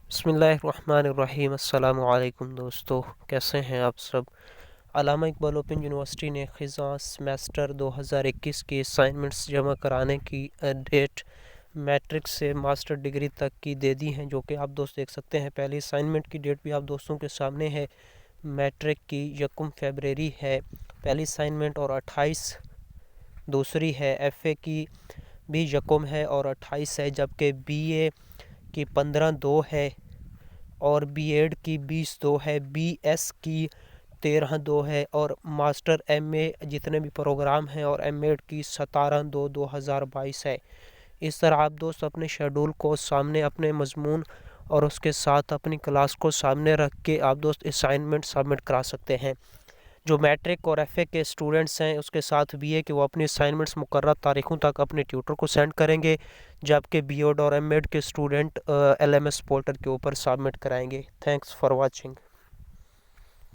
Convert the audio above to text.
بسم اللہ الرحمن الرحیم۔ السلام علیکم دوستو، کیسے ہیں آپ سب؟ علامہ اقبال اوپن یونیورسٹی نے خزاں سمیسٹر 2021 کی اسائنمنٹس جمع کرانے کی ڈیٹ میٹرک سے ماسٹر ڈگری تک کی دے دی ہیں، جو کہ آپ دوست دیکھ سکتے ہیں۔ پہلی اسائنمنٹ کی ڈیٹ بھی آپ دوستوں کے سامنے ہے، میٹرک کی 1 فروری ہے پہلی اسائنمنٹ، اور 28 دوسری ہے۔ ایف اے کی بھی 1 ہے اور 28 ہے، جبکہ بی اے کی 15/2 ہے اور بی ایڈ کی 20/2 ہے، بی ایس کی 13/2 ہے، اور ماسٹر ایم اے جتنے بھی پروگرام ہیں اور ایم ایڈ کی 17/2/2022 ہے۔ اس طرح آپ دوست اپنے شیڈول کو سامنے، اپنے مضمون اور اس کے ساتھ اپنی کلاس کو سامنے رکھ کے آپ دوست اسائنمنٹ سبمٹ کرا سکتے ہیں۔ جو میٹرک اور ایف اے کے اسٹوڈنٹس ہیں، اس کے ساتھ بی اے کے، وہ اپنی اسائنمنٹس مقررہ تاریخوں تک اپنے ٹیوٹر کو سینڈ کریں گے، جبکہ بی ایڈ اور ایم ایڈ کے student L M S portal کے اوپر سبمٹ کرائیں گے۔ Thanks for watching.